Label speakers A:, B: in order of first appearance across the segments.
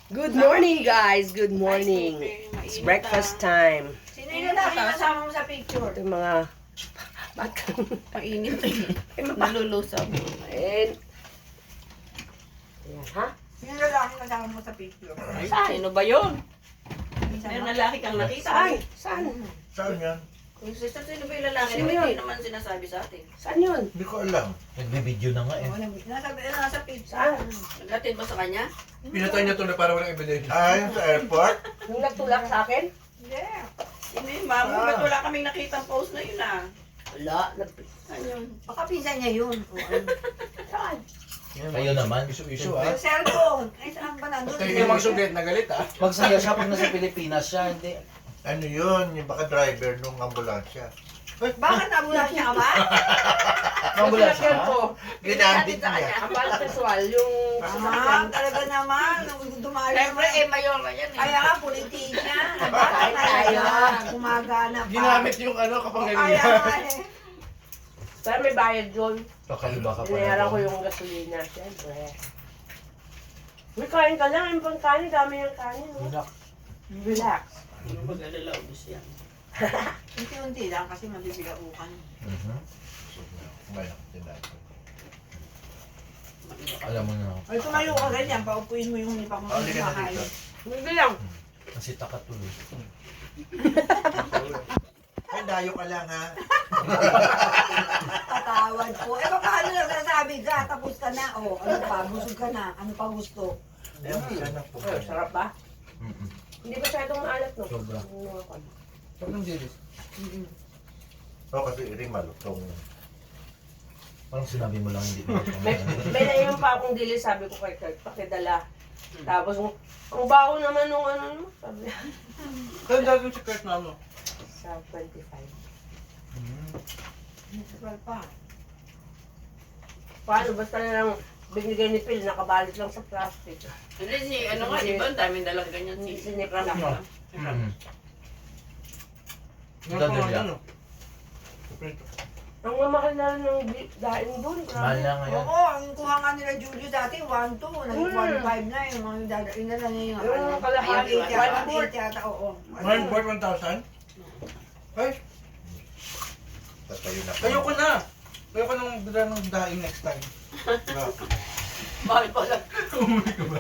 A: Good morning, guys. Good morning. It's breakfast time.
B: Sino yung lalaki kasama mo sa picture?
A: Ito yung mga...
C: Mainit eh. Nalulusog.
A: Ayan. Ayan, ha?
B: Sino yung lalaki kasama mo sa picture?
C: Ay, sino ba yun? May lalaki kang nakita.
A: Saan? Saan?
D: Saan yan?
C: Kung sister, sino ba yung lalaki?
A: Sino
C: Hindi
A: yun?
C: naman sinasabi sa atin.
A: Saan yun?
D: Hindi ko alam.
E: Nagbe-video na nga eh.
B: Nasa picture.
A: Saan?
C: Naglatid ba sa kanya?
F: Pinatay niya to na para walang ebidensya.
D: Ah, yung sa airport?
A: Yung nagtulak sa akin?
B: Hindi.
C: Sino yun, ma'am? Ba't wala kaming nakita ang post na yun ah?
A: Wala.
C: Saan yun?
B: Baka pinsan niya yun.
A: Saan?
E: Kayo naman.
F: Isu-isu
B: Yung cellphone. Ay, saan ba nandun?
F: Kayo yung magsugat na galit ah.
E: Magsaya siya pag nasa Pilipinas siya. Hindi.
D: Ano yun? Yung baka driver nung ambulansya.
B: Bakit ambulansya ka ba?
E: Ambulansya
A: Sinakyan
E: ka?
A: ko.
D: Ginamit niya.
A: Ambal casual. Yung
B: Ah, talaga naman. Dumali
C: Siyempre,
B: naman.
C: mayor na yan eh.
B: Kaya nga, politician. Bakit tayo? Gumagana pa.
F: Ginamit yung ano kapangyarihan
B: Kaya
F: niya.
B: nga eh.
A: Pero may bayad yun.
E: Kakaiba ka pa
A: Binayaran ko
E: na.
A: yung gasolina. Siyempre. May kain ka lang. Yung pang kanin. Dami yung kanin. No?
E: Relax.
A: Relax.
C: Ano mag-alala, ubus yan.
B: Unti-unti lang kasi mabibigaukan.
D: Kumain ako tinato.
E: Alam mo na.
B: Ay, tumayo ka ganyan. Paupuin mo yung hindi pa
D: Oh, hindi ka na
B: kumakain.
D: dito.
A: Hindi lang.
E: Kasi takatuloy.
D: Ay, dayo ka lang ha.
B: Patawad po. Eh, paano lang sasabi ka? Tapos ka na. O, ano pa? Busog ka na. Ano pa gusto?
D: Ayun, sana po.
A: Sarap ba? Hindi ba siya itong maalat, no?
E: Sobra.
F: Pag nang dilis.
D: Oo, kasi rin malutong.
E: Parang sinabi mo lang hindi mo.
A: May nainom pa akong dili, sabi ko kay Kurt, pakidala. Tapos, ang baho naman nung ano, no? Sabi,
F: Kaya dati si Kurt na ano.
A: sa 25.
B: Natural pa.
A: Paano? Basta na lang binigay ni Phil, nakabalit lang sa plastic.
C: Hindi si, ano nga, di ba? Ang daming dalang ganyan
A: Hindi
C: si
A: sinipra
C: Frank
A: na.
C: lang.
F: Yung
E: Dadali
F: pangalan,
E: lang.
F: ano?
A: Ang mamahal na rin ng daing doon.
E: Mahal na ngayon.
B: Oo, ang kuha nga nila Julio dati, 1-2. Naging 1-5 na yung mga dadain na lang yung
A: Yung kalahati,
B: 1-8 yata, oo.
F: 1,000? Ay,
D: Tatayo na po.
F: ayoko na. Ayoko nang bigla ng daing next time.
C: Bakit pala?
F: Umuwi ka ba?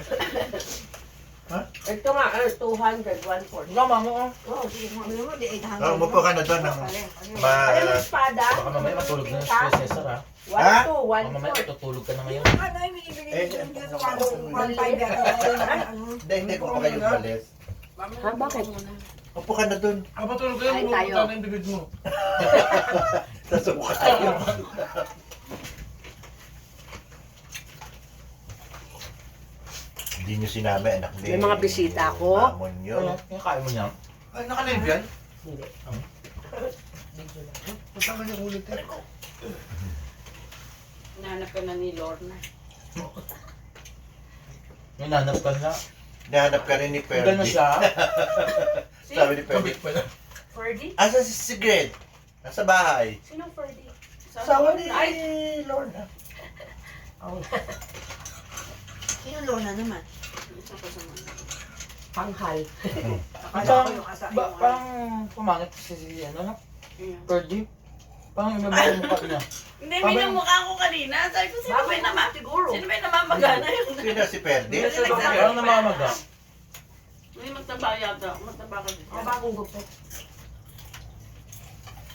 A: Ito nga, 200, 140.
E: Tama mo oh.
A: Oh, sige.
B: Ano mo, di 800.
D: Ah, umupo ka na doon.
B: Ano?
A: Alam mo, espada?
E: Baka mamaya matulog na
A: Pinta?
E: si Cesar ha.
A: 1, 2,
E: Baka
A: 1,
E: mamaya
A: 4.
E: tutulog ka na ngayon.
B: Ano yung binibigay ni Julio sa 1-5 yata? Ano?
D: Hindi ko pa kayo balis.
A: Ha, bakit?
D: Upo ka na doon.
F: Kapag tulog kayo,
A: Ay,
F: bumubuta
A: tayo.
F: na yung bibig mo.
D: Sasuka tayo. Hindi nyo sinama, anak ni...
A: May mga bisita ako.
D: Amon yun.
E: Ano? Yung kain mo niya?
F: Ay, naka-live yan?
A: Hindi.
F: Kasama niya ulit eh.
C: Hinahanap ka na ni Lorna.
E: May nanap ka na.
D: Nahanap ka rin ni
E: Hanggang na
D: Ferdy.
E: siya.
D: Sabi ni Ferdy.
F: Kabit pala.
A: Ferdy?
D: Asa si Sigrid? Nasa bahay.
A: Sinong Ferdy?
D: Sawa ni
A: Ay!
D: Lorna.
B: Sino Lorna naman?
A: Panghal.
B: Akala ko yung asa yung
E: Parang pumangit si ano no? Ferdy. Parang iba ba yung mukha niya?
C: Hindi, minumukha ko kanina. Sabi ko, sino ba yung naman?
A: Siguro.
C: Sino ba yung namamagana yung...
D: Sino si Ferdy?
E: Parang namamaga.
C: May magtaba yata. Magtaba ka dito.
A: Ang bagong gupit.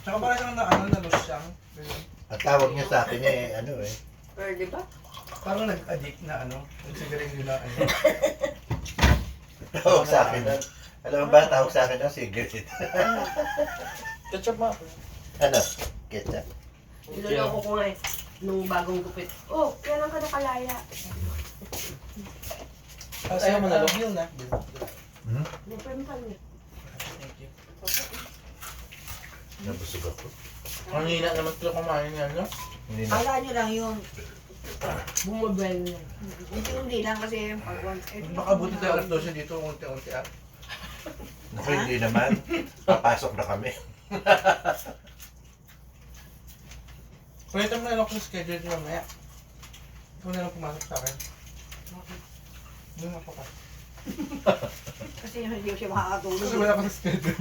F: Saka parang siyang na ano, na losyang.
D: Ang tawag niya sa akin eh, ano eh.
C: Pwede ba?
F: Parang nag-addict na ano. Nagsigarilyo na ano.
D: Tawag sa akin nun. Alam mo ba, tawag sa akin ng Sigrid.
E: Ketchup mo.
D: Ano? Ketchup.
A: Niloloko ko nga eh. Nung bagong gupit. Oh, kailan ka nakalaya?
E: Ayaw mo na lang.
F: Bill na.
D: Hmm?
A: Napempan niya.
F: Thank you.
D: Nabusog ako.
E: Ang hina naman sila kumain niya, no?
D: Hindi na.
B: Akala nyo lang yun.
A: Bumabel niya.
B: Hindi lang kasi pag 1-8.
F: Baka buti tayo alas 12 dito, unti-unti ah.
D: Naku, hindi naman. Papasok na kami.
F: Pwede mo na lang ako sa schedule niyo mamaya. Ikaw na lang pumasok sa akin. Yung ako ka.
B: Kasi hindi ko siya makakatulog.
F: Kasi wala pa sa schedule.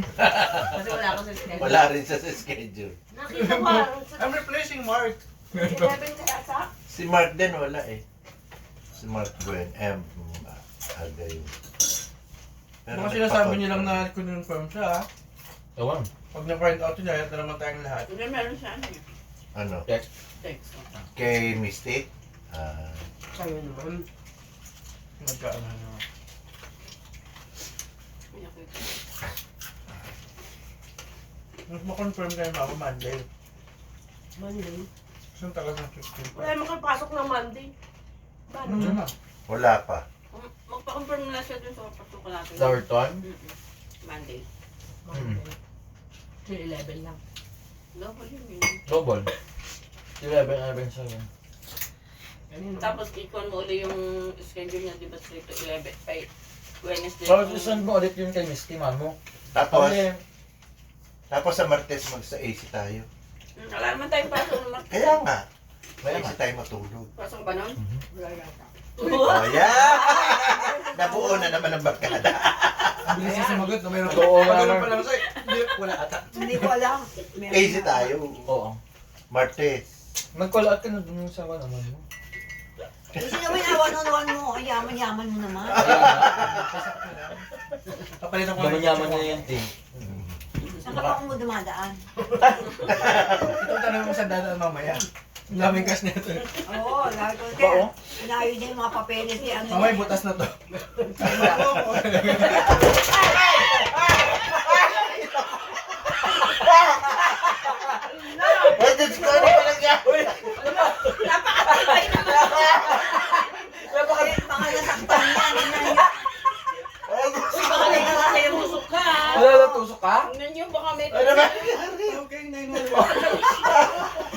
C: Kasi wala ako sa schedule.
D: Wala rin siya sa schedule.
A: Nakita ko,
F: I'm replacing Mark.
A: 11 kaya sa?
D: Si Mark din wala eh. Si Mark Gwen, Agay.
F: Baka sinasabi niya lang na confirm siya.
E: Ewan.
F: Pag na-find out niya, ito naman tayong lahat.
C: Hindi, meron siya ano eh.
D: Ano?
E: Text.
C: Text.
D: Kay Mystic?
A: Kayo naman.
F: Nagkaano na.
C: Ay, okay.
F: Mas ma-confirm kayo mga Monday.
A: Monday.
F: Saan tagal ng 15
A: Wala naman kayo pasok ng Monday.
F: Ano dyan na?
D: Wala pa.
C: Magpa-confirm na siya dun sa pasukan natin.
E: Thornton?
C: Monday.
A: Monday. Till 11 lang.
C: Double yun yun.
E: Double. 11 siya yun.
C: Tapos ikon mo uli yung schedule niya, di ba 3 to 11, ay Wednesday.
E: Tapos isend mo ulit yun kay Misty, mamo.
D: Tapos,
E: Kasi,
D: tapos sa Martes mag-AC tayo.
C: Wala naman tayong pasok naman.
D: Kaya nga. May AC tayo matulog.
C: Pasok ba nun?
A: Wala yata.
D: Oh, yeah! Nabuo na naman ang barkada.
F: Ang bilis niya sumagot na mayroon
E: Oo,
F: pa.
E: wala.
F: Pa lang sa'yo. Hindi, wala ata.
B: Hindi ko alam. Meron
D: AC
B: na.
D: tayo.
E: oo.
D: Martes.
E: Mag-call out ka na dun sa naman mo.
B: Kasi naman awan-awan mo. Ay, yaman-yaman mo naman.
F: Kapalitan ko
E: Gamanyaman na yan, Ting.
B: Saan ka pa mo dumadaan?
F: Ito tanong mo sa dadaan mamaya. Ang daming cash nito.
B: Oo, lagi ko.
E: Oo.
B: Kaya, inayos niya yung mga papeles ni ano.
F: Mamaya butas na to.
D: Ay, Diyos ko, ano pa nangyari?
C: Napakatibay naman.
B: Mga nasaktan yan. Tingnan niyo.
D: Ay, Diyos ko.
C: Baka may kaya musok ka.
E: Wala na tusok ka?
C: Tingnan niyo, baka may
D: Ano ba nangyari?
F: Okay, 911.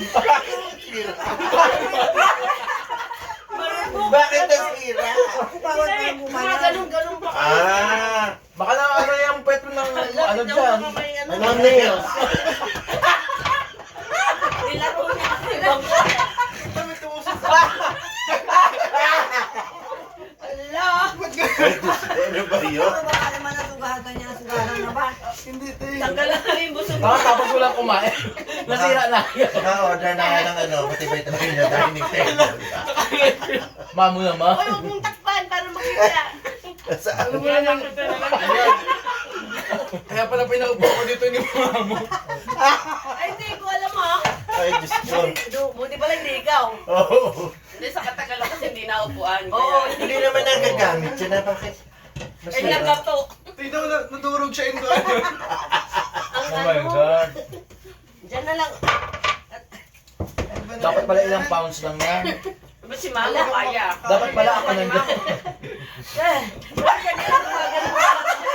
D: Bakit nasira?
B: Bawal kayo
A: Mga
B: bumala.
A: ganun-ganun pa kayo.
D: Ah!
E: Baka na ano yung pweto ng ano dyan.
C: Baka may ano.
D: Ano nails?
C: Nilaro niya kasi bangko.
A: Ala!
D: Ay, Diyos ko, ano ba yun?
B: Baka naman nasugatan niya. Nasugaran na ba?
F: Hindi, te.
C: Tanggalan na rin busog.
E: Baka tapos walang kumain. Nasira na.
D: Na-order na nga ng ano, matibay-tabay na dining table.
E: Mamo naman.
C: Ay, huwag mong takpan para makita.
D: Saan?
F: Kaya pala pinaupo ko dito ni mama mo.
C: Ay, hindi ko alam ha.
D: Ay, Diyos ko.
C: Buti pala hindi ikaw.
D: Oo.
C: Hindi, sa katagalan kasi hindi naupuan.
D: Oo, hindi naman nagagamit siya na bakit?
C: Ay, nagato.
F: Tignan mo, nadurog siya in doon.
A: Ang
E: Oh my
A: ano,
E: God.
A: dyan na lang.
E: Dapat pala ilang pounds lang yan.
C: Ba't si Mama kaya?
E: Dapat pala ako nandiyan.
A: Eh, bakit ganyan ang mga ganun pa lang siya?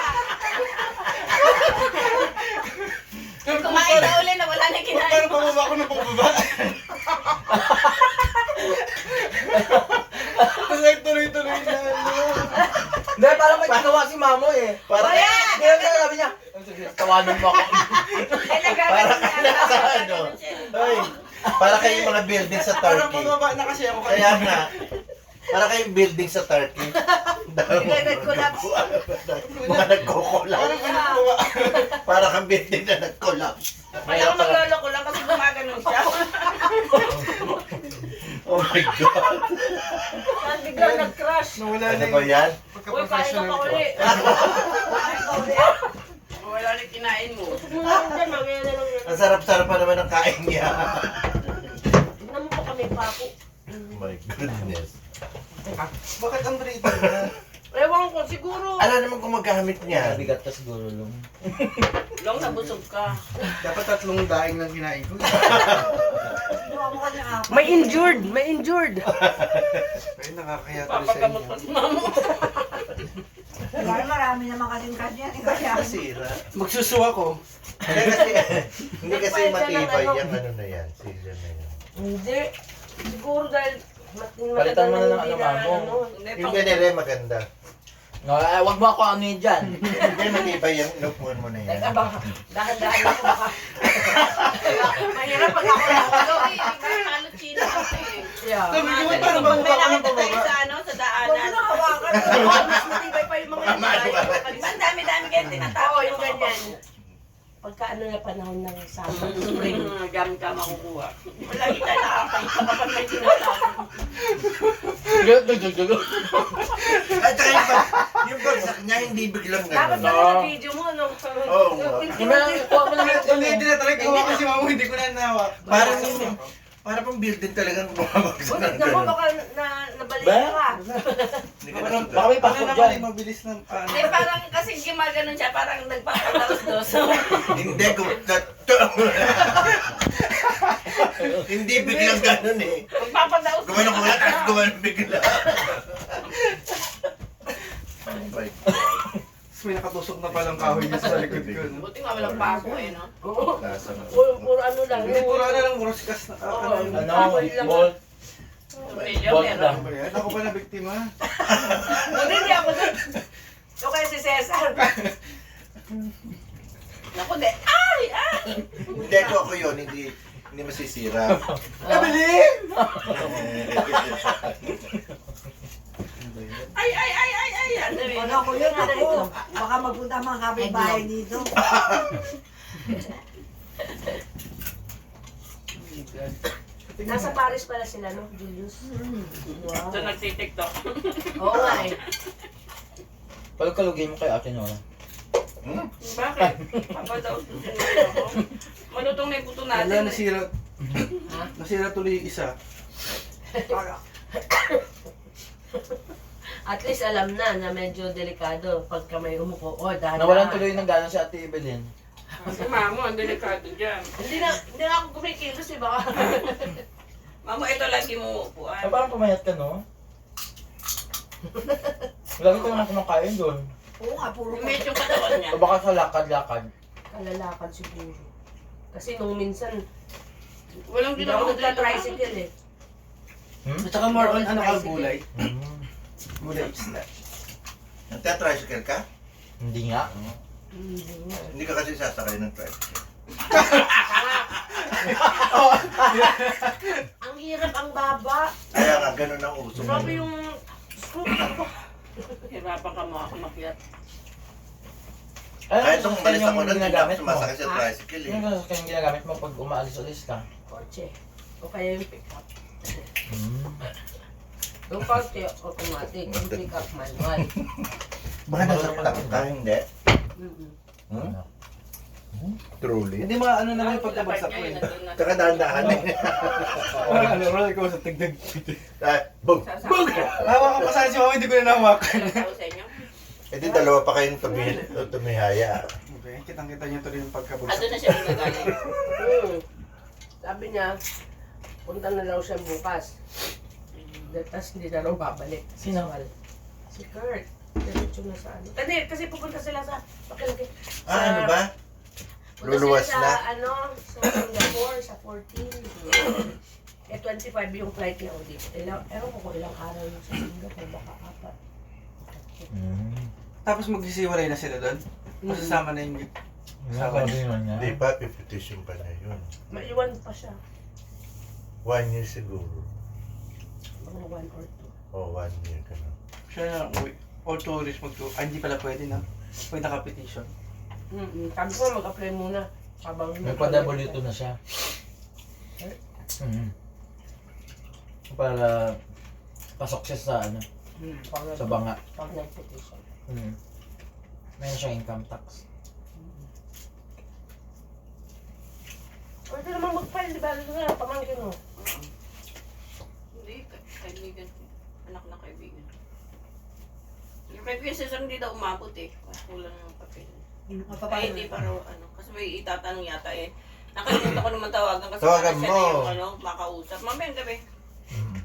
C: Kumain na uli na wala na kinain.
F: Paano pababa ko ng pababa? Tapos tuloy-tuloy na.
E: Hindi, parang may ginawa si Mamo eh.
D: Parang,
E: Kaya sabi niya, tawanan mo ako.
C: Ay, nagagalit
D: parang
C: niya.
D: nasa ano. Ay, para kayong mga building sa
F: Parang
D: Turkey.
F: pababa na kasi ako
D: Kaya nga, para kayong building sa Turkey.
A: Bigla nag-collapse.
D: Mga nagko-collapse.
F: Parang pinababa.
D: Para kang building na nag-collapse.
C: Wala akong magloloko lang kasi gumaganon siya.
D: Oh my God.
A: Saan bigla nag-crash?
F: Nawala
D: Ano
F: na
D: ba yan?
A: Uy, kain ka pa uli.
C: Wala na kinain mo.
A: Tignan mo lang dyan, mamaya na lang yan.
D: Ang sarap-sarap pa naman ng kain niya.
A: Tignan mo pa kami, papo.
D: Oh my goodness.
F: Bakit ang breathing na?
A: Ewan ko, siguro.
D: Ano naman gumagamit niya?
E: Bigat ka siguro lang.
C: Long nabusog ka.
F: Dapat 3 daing lang kinain ko.
B: Gawa mo kasi ng apat.
A: May injured, may injured.
F: Ay, nakakaya tuloy sa
C: Papagamot
F: inyo.
C: pa si Mama.
B: Diba, marami naman kasing kanya. Kaya,
D: Nasira.
F: Magsusuwa ko.
D: Hindi kasi matibay yung ano na yan. Season na yan.
A: Hindi. Siguro dahil
E: Palitan mo na ng
A: hindi
E: ano, Mamo.
C: Hindi,
D: Yung
C: pang-
D: ganire maganda.
E: No, wag mo ako ano yun dyan.
D: Hindi matibay yung inupuan mo na yan.
A: Teka, baka dahan-dahan ako baka. Mahirap pag ako
C: Ikaw eh, nakakalot sino kasi.
A: Yeah.
F: Sabi ko, paano ba
C: May
F: baba ko ng
C: nakita tayo
F: pababa?
C: sa ano, sa
B: huwag mo
C: daanan.
B: na hawakan.
A: Mas matibay pa yung mga
D: Mamalo ka rin.
C: Di ba ang dami-dami kayo tinatapos?
A: Oo, yung ganyan. Pagka ano na panahon ng summer, spring.
C: Gamit ka makukuha. Lagi tayo nakakaita kapag may tinatapos.
D: At saka yung bagsak niya, hindi biglang
A: Dapat
D: gano'n.
A: pala na video mo, no?
D: Oo.
E: Kuha mo lang ito.
F: Hindi na talaga ko kasi mama, hindi ko na nawak.
D: Parang pang building talagang bumabagsak
A: Buti
D: ng
A: na mo,
D: gano'n.
A: baka nabalik ka.
D: Hindi ka
E: Baka
D: nasugat.
E: may
F: Ano
E: pasok
F: naman
E: dyan.
F: yung mabilis ng
C: Eh, parang kasi gumaganon siya, parang nagpapadaos-dos.
D: Hindi ko. Hindi biglang gano'n eh.
C: Magpapadaos.
D: Gumano ko at gumano bigla. Oh my God.
F: may nakatusok na palang kahoy dito sa likod ko. No?
C: Buti nga walang bago eh, no?
A: Oo.
D: Lasa ng...
A: Puro ano lang.
F: Hindi, puro ano lang, roskas na
A: Oo.
E: Ano?
A: Kahoy lang.
E: Bolt.
C: Milyon
E: Bolt
C: meron.
E: lang.
F: Ano ba yan? Ako pa na biktima.
A: Buti hindi ako doon. O kaya si Cesar.
C: Naku, de. Ay!
D: Hindi ko ako yun, hindi masisira.
F: Nabili!
C: Ay! Ano yun?
B: Ano ko yun ako? Baka magpunta mga kapitbahay dito.
A: Nasa Paris pala sila, no? Julius. Wow.
C: Ito nagtitiktok.
A: Oo nga eh.
E: Palugkalugin mo kay Ate Nora.
C: Bakit? Papadaos ko siya nila ako. Malutong na yung buto
F: Wala,
C: natin.
F: nasira. Nasira tuloy yung isa.
A: At least alam na medyo delikado pagka may umupo. O, dahan.
E: Nawalan tuloy ng gana si Ate Evelyn.
C: Kasi mamo, ang delikado dyan.
A: Hindi na ako kumikilos eh, baka.
C: Mamo, ito lagi mo upuan.
E: Ay, parang pumayat ka, no? Lagi ko naman kumakain doon.
B: Oo nga, puro
C: Yung medyo katawan niya.
E: O baka sa lakad-lakad.
A: Kalalakad siguro. Kasi nung minsan,
C: Walang
A: hindi ako
C: ginawa
A: nagta-tricycle eh.
F: At saka more on ano ka gulay.
E: Mm.
F: Gulay isda.
D: Nagtatricycle ka?
E: Hindi nga.
D: Hindi ka kasi sasakay ng tricycle.
A: Ang hirap, ang baba.
D: Kaya nga, ganun ang uso.
A: Grabe yung
C: Hirapan ka mo makyat.
E: Ano
D: Kahit
E: yung
D: nung umalis
E: sasakyan
D: ako
E: yung
D: nun, hindi
E: ginagamit
D: ako
E: mo?
D: sumasakay sa tricycle eh.
E: Ano yung sasakyan yung ginagamit mo pag umaalis-alis ka?
A: kotse. O kaya yung pick-up.
E: Mm.
A: Yung kotse, automatic. Yung pick-up, manual.
D: Baka nasaktan ka, hindi?
A: Mm-mm.
D: Hmm? Truly.
F: Hindi mga ano naman yung pagkabagsak ko eh.
D: Tsaka dahan-dahan eh.
F: Parang ano, roller ko sa tigdag.
D: Bug! Bug!
F: Hawa ka pa saan si mama, hindi ko na nahawakan.
C: Sa inyo?
D: Eh di dalawa pa kayong tumihaya.
F: Okay, kitang-kita niyo tuloy yung
C: Ado
F: pagkabagsak.
C: na siya magagaling.
A: Sabi niya, punta na raw siya bukas. Tapos hindi na raw babalik.
E: Sino?
A: Si Kurt. Diretso na sa ano. Kasi pupunta sila sa Pakilaki.
D: Ano ba?
A: Punta
D: Luluwas
A: sila
D: na?
A: sa, sa Singapore, sa 14. Eh, 25 yung flight niya o dito. Ewan ko kung ilang araw yung sa Singapore, baka 4.
E: Mm.
F: Tapos magsisiwalay na sila doon? Masasama na yung...
E: Sabi naman niya.
D: Hindi pa, pipetition pa niya yun.
A: Maiwan pa siya.
D: 1 year siguro.
A: Mga 1 or 2.
D: O, 1 year ka na.
F: Siya na, all tourists hindi pala pwede na. Pwede naka-petition.
A: Sabi ko mag-apply muna. Habang
E: May pa-W2 na siya. Mm. Para pasok siya sa ano, sa banga.
A: Pag nag-petition.
E: Mm. Meron siyang income tax.
A: Pwede naman mag-file, di ba? Ito na, pamangkin mo.
C: Hindi, kaibigan ko. Anak na kaibigan. Yung kaibigan siya hindi daw umabot eh. Kulang ng papel. Ay, hindi pa raw ano. Kasi may itatanong yata eh. Nakalimutan ko naman tawagan kasi
D: Tawagan
C: siya
D: mo.
C: na yung ano, makausap. Mamayang gabi.
E: Mm.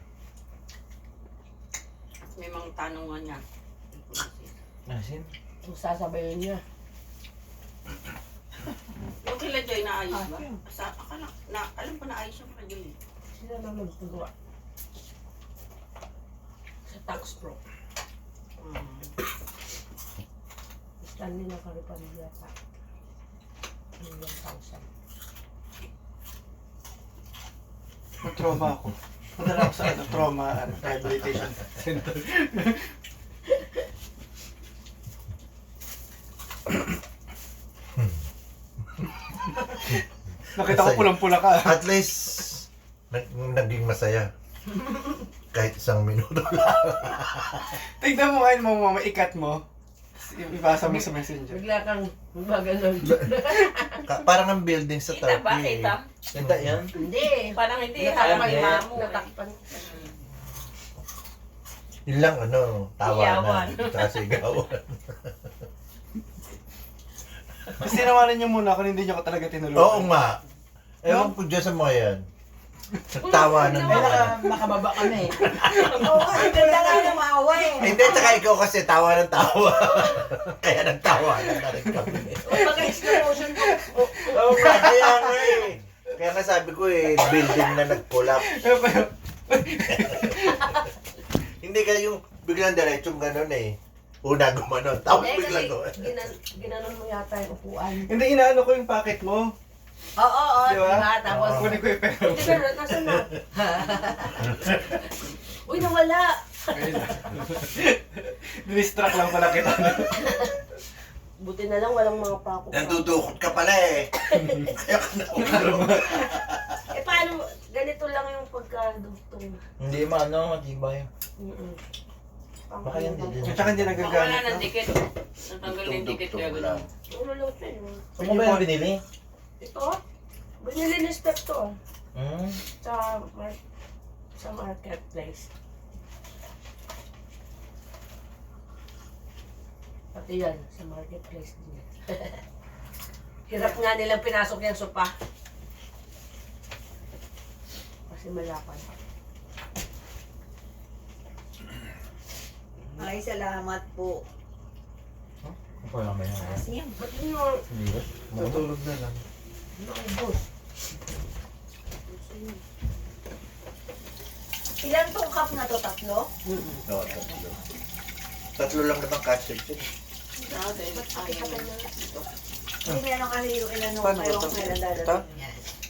C: May mga tanungan niya.
E: Asin?
A: Kung sasabayin niya.
C: Yung kila Joy naayos ba? Akala, alam ko naayos yung kila Joy.
A: Sila na magtugawa. Sa tax pro. Stanley na karipan yata. 1,000.
F: Mag-trauma ako. Padala ako sa trauma rehabilitation center. Nakita ko
D: Masaya.
F: pulang-pula ka.
D: At least, naging masaya. Kahit isang minuto lang.
F: Tignan mo ngayon mo, mama, ikat mo. Ibasa mo sa messenger.
A: Bigla kang maganon.
D: Parang ang building sa
C: Kita ba?
D: Turkey.
C: Kita?
E: Kita yan.
A: Hindi.
C: Parang hindi.
A: Natakpan
C: Parang
E: Hindi.
C: mamo.
A: Natakpan.
D: Yun lang, tawanan.
C: Iyawan.
D: Tsaka sigawan.
F: Tapos tinawanan niyo muna kung hindi niyo ko talaga tinulungan.
D: Oo nga. Ewan ko dyan sa mga yan. Nagtawanan
E: Ay,
D: na.
E: nakababa kami.
B: Oo, kasi ganda nga na maawa eh.
D: Hindi, tsaka ikaw kasi tawa ng tawa. Kaya nagtawanan na rin kami.
A: Pagka slow motion ko.
D: Oo nga, kaya nga eh. Kaya nga sabi ko building na nag-collapse. Hindi ka yung biglang diretsong gano'n eh. Una gumanon, tapos
A: Hindi,
D: biglang
A: kasi
D: gano'n.
A: ginanon mo yata yung upuan.
F: Hindi, inaano ko yung packet mo.
A: Oo,
F: Di ba?
A: diba? Tapos,
F: Kunin ko yung pera.
A: hindi ka rin, nasa na? Uy, nawala!
F: Dinistract lang pala kita.
A: Buti na lang walang mga pako.
D: Nandudukot ka pala eh. Kaya ka nakulong.
A: Eh, paano, ganito lang yung pagkadugtong.
E: Hindi maano, matibay.
A: Baka
E: yan din.
F: At saka hindi
C: Baka wala
F: nagagamit.
C: ng dikit. Natanggal na yung dikit kaya
D: lang.
C: gano'n.
A: Ano lang ito yun?
E: Saan mo ba yan binili?
A: Ito? Binili ni Step to.
E: Hmm?
A: Sa marketplace. Pati yan, sa marketplace din yan. Hirap nga nilang pinasok yung sopa. Kasi malapad.
B: Ay, salamat po.
E: Ako lang ba yan?
B: Kasi
A: Ba't yun yung
E: Hindi ba?
F: Tutulog na lang.
A: naubos?
B: ilan tong cup na to? Tatlo?
D: No, tatlo. Tatlo lang naman cashier yun.
C: Natin. Ayaw.
B: Hindi meron kasi yung ilan nung
F: Paano
B: kayo
F: ba to?
B: kung kailan
F: Ito?
B: dadating yan.